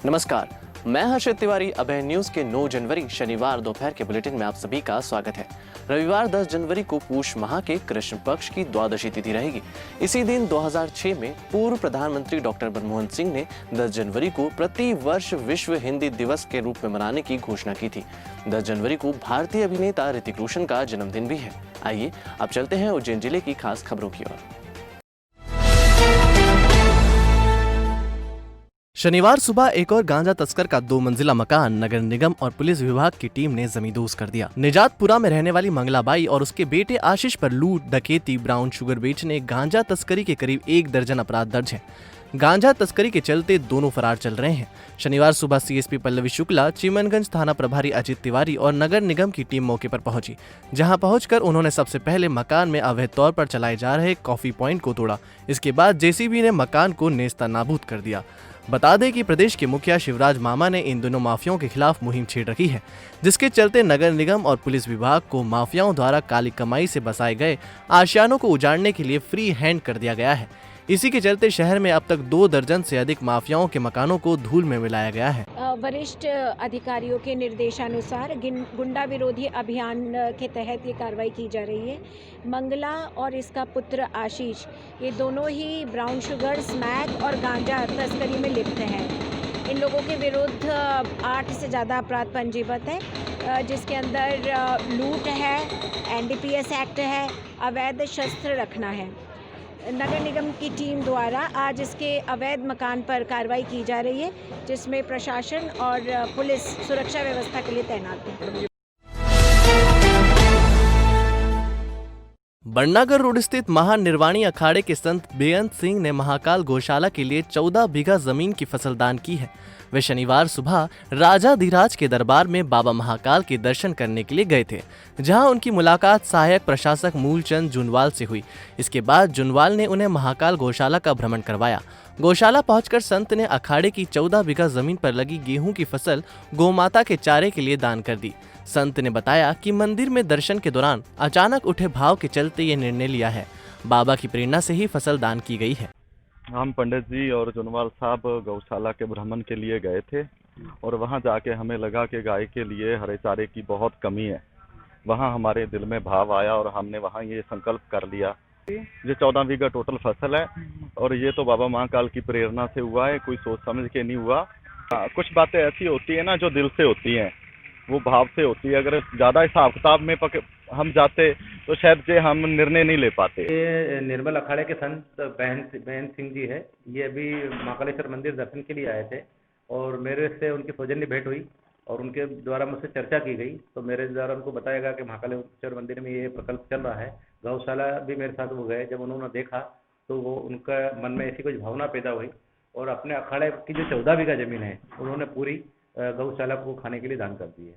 नमस्कार, मैं हर्षित तिवारी। अभय न्यूज के 9 जनवरी शनिवार दोपहर के बुलेटिन में आप सभी का स्वागत है। रविवार 10 जनवरी को पूष माह के कृष्ण पक्ष की द्वादशी तिथि रहेगी। इसी दिन 2006 में पूर्व प्रधानमंत्री डॉक्टर मनमोहन सिंह ने 10 जनवरी को प्रति वर्ष विश्व हिंदी दिवस के रूप में मनाने की घोषणा की थी। 10 जनवरी को भारतीय अभिनेता ऋतिक रोशन का जन्मदिन भी है। आइए अब चलते हैं उज्जैन जिले की खास खबरों की ओर। शनिवार सुबह एक और गांजा तस्कर का 2 मंजिला मकान नगर निगम और पुलिस विभाग की टीम ने जमींदोज कर दिया। निजातपुरा में रहने वाली मंगलाबाई और उसके बेटे आशीष पर लूट, डकैती, ब्राउन शुगर बेचने, गांजा तस्करी के करीब 1 दर्जन अपराध दर्ज है। गांजा तस्करी के चलते दोनों फरार चल रहे हैं। शनिवार सुबह सीएसपी पल्लवी शुक्ला, चिमनगंज थाना प्रभारी अजित तिवारी और नगर निगम की टीम मौके पर पहुंची, जहां पहुंचकर उन्होंने सबसे पहले मकान में अवैध तौर पर चलाए जा रहे कॉफी पॉइंट को तोड़ा। इसके बाद जेसीबी ने मकान को नेस्तनाबूद कर दिया। बता दें कि प्रदेश के मुखिया शिवराज मामा ने इन दोनों माफियाओं के खिलाफ मुहिम छेड़ रखी है, जिसके चलते नगर निगम और पुलिस विभाग को माफियाओं द्वारा काली कमाई से बसाए गए आशियानों को उजाड़ने के लिए फ्री हैंड कर दिया गया है। इसी के चलते शहर में अब तक 2 दर्जन से अधिक माफियाओं के मकानों को धूल में मिलाया गया है। वरिष्ठ अधिकारियों के निर्देशानुसार गुंडा विरोधी अभियान के तहत ये कार्रवाई की जा रही है। मंगला और इसका पुत्र आशीष, ये दोनों ही ब्राउन शुगर, स्मैक और गांजा तस्करी में लिप्त हैं। इन लोगों के विरुद्ध 8 से ज़्यादा अपराध पंजीबद्ध है, जिसके अंदर लूट है, एनडीपीएस एक्ट है, अवैध शस्त्र रखना है। नगर निगम की टीम द्वारा आज इसके अवैध मकान पर कार्रवाई की जा रही है, जिसमें प्रशासन और पुलिस सुरक्षा व्यवस्था के लिए तैनात है। बड़नागर रोड स्थित महानिर्वाणी अखाड़े के संत बेअंत सिंह ने महाकाल गौशाला के लिए 14 बीघा जमीन की फसल दान की है। वे शनिवार सुबह राजाधिराज के दरबार में बाबा महाकाल के दर्शन करने के लिए गए थे, जहां उनकी मुलाकात सहायक प्रशासक मूलचंद जुनवाल से हुई। इसके बाद जुनवाल ने उन्हें महाकाल गौशाला का भ्रमण करवाया। गौशाला पहुंचकर संत ने अखाड़े की 14 बीघा जमीन पर लगी गेहूं की फसल गौमाता के चारे के लिए दान कर दी। संत ने बताया कि मंदिर में दर्शन के दौरान अचानक उठे भाव के चलते ये निर्णय लिया है। बाबा की प्रेरणा से ही फसल दान की गई है। हम पंडित जी और जुनवाल साहब गौशाला के भ्रमण के लिए गए थे और वहां जाके हमें लगा कि गाय के लिए हरे चारे की बहुत कमी है। वहां हमारे दिल में भाव आया और हमने वहां ये संकल्प कर लिया। ये 14 बीघा टोटल फसल है और ये तो बाबा महाकाल की प्रेरणा से हुआ है, कोई सोच समझ के नहीं हुआ। कुछ बातें ऐसी होती है ना जो दिल से होती हैं, वो भाव से होती है। अगर ज़्यादा हिसाब किताब में हम जाते तो शायद से हम निर्णय नहीं ले पाते। ये निर्मल अखाड़े के संत बेअंत सिंह जी है। ये अभी महाकालेश्वर मंदिर दर्शन के लिए आए थे और मेरे से उनकी सौजन्य भेंट हुई और उनके द्वारा मुझसे चर्चा की गई, तो मेरे द्वारा उनको बताया गया कि महाकालेश्वर मंदिर में ये प्रकल्प चल रहा है। गौशाला भी मेरे साथ वो गए। जब उन्होंने देखा तो वो उनका मन में ऐसी कुछ भावना पैदा हुई और अपने अखाड़े की जो 14 बीघा जमीन है उन्होंने पूरी गौशाला को खाने के लिए दान कर दी है।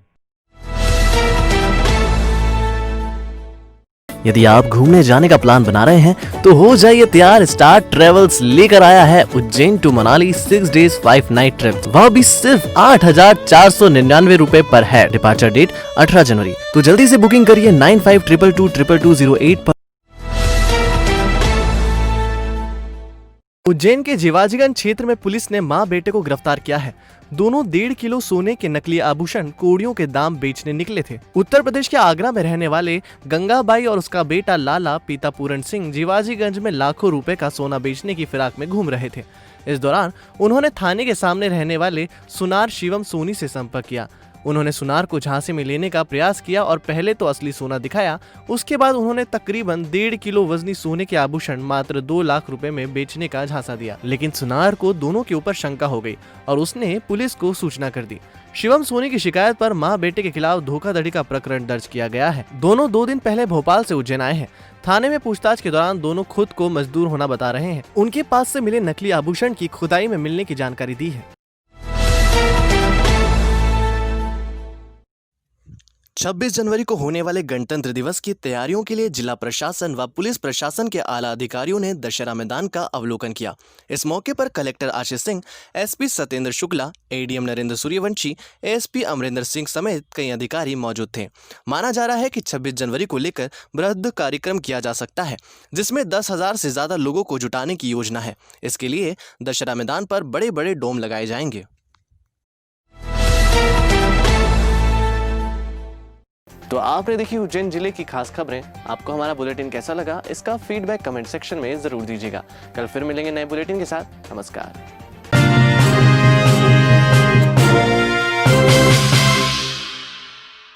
यदि आप घूमने जाने का प्लान बना रहे हैं तो हो जाइए तैयार। स्टार ट्रेवल्स लेकर आया है Ujjain to Manali 6 days 5 night trip. वह भी सिर्फ 8,499 रुपए पर है। डिपार्चर डेट 18 जनवरी। तो जल्दी से बुकिंग करिए 9522222208 पर। उज्जैन के जीवाजीगंज क्षेत्र में पुलिस ने मां बेटे को गिरफ्तार किया है। दोनों 1.5 किलो सोने के नकली आभूषण कोड़ियों के दाम बेचने निकले थे। उत्तर प्रदेश के आगरा में रहने वाले गंगाबाई और उसका बेटा लाला पिता पूरन सिंह जीवाजीगंज में लाखों रुपए का सोना बेचने की फिराक में घूम रहे थे। इस दौरान उन्होंने थाने के सामने रहने वाले सुनार शिवम सोनी से संपर्क किया। उन्होंने सुनार को झांसे में लेने का प्रयास किया और पहले तो असली सोना दिखाया। उसके बाद उन्होंने तकरीबन 1.5 किलो वजनी सोने के आभूषण मात्र 2 लाख रुपए में बेचने का झांसा दिया। लेकिन सुनार को दोनों के ऊपर शंका हो गई और उसने पुलिस को सूचना कर दी। शिवम सोनी की शिकायत पर मां बेटे के खिलाफ धोखाधड़ी का प्रकरण दर्ज किया गया है। दोनों 2 दिन पहले भोपाल से उज्जैन आए हैं। थाने में पूछताछ के दौरान दोनों खुद को मजदूर होना बता रहे हैं। उनके पास से मिले नकली आभूषण की खुदाई में मिलने की जानकारी दी है। 26 जनवरी को होने वाले गणतंत्र दिवस की तैयारियों के लिए जिला प्रशासन व पुलिस प्रशासन के आला अधिकारियों ने दशहरा मैदान का अवलोकन किया। इस मौके पर collector Ashish Singh, SP Satyendra Shukla, ADM Narendra Suryavanshi, ASP Amarendra Singh समेत कई अधिकारी मौजूद थे। माना जा रहा है कि 26 जनवरी को लेकर बृहद कार्यक्रम किया जा सकता है, जिसमें 10,000 से ज्यादा लोगों को जुटाने की योजना है। इसके लिए दशहरा मैदान पर बड़े बड़े डोम लगाए जाएंगे। तो आपने देखी उज्जैन जिले की खास खबरें। आपको हमारा बुलेटिन कैसा लगा, इसका फीडबैक कमेंट सेक्शन में जरूर दीजिएगा। कल फिर मिलेंगे नए बुलेटिन के साथ। नमस्कार।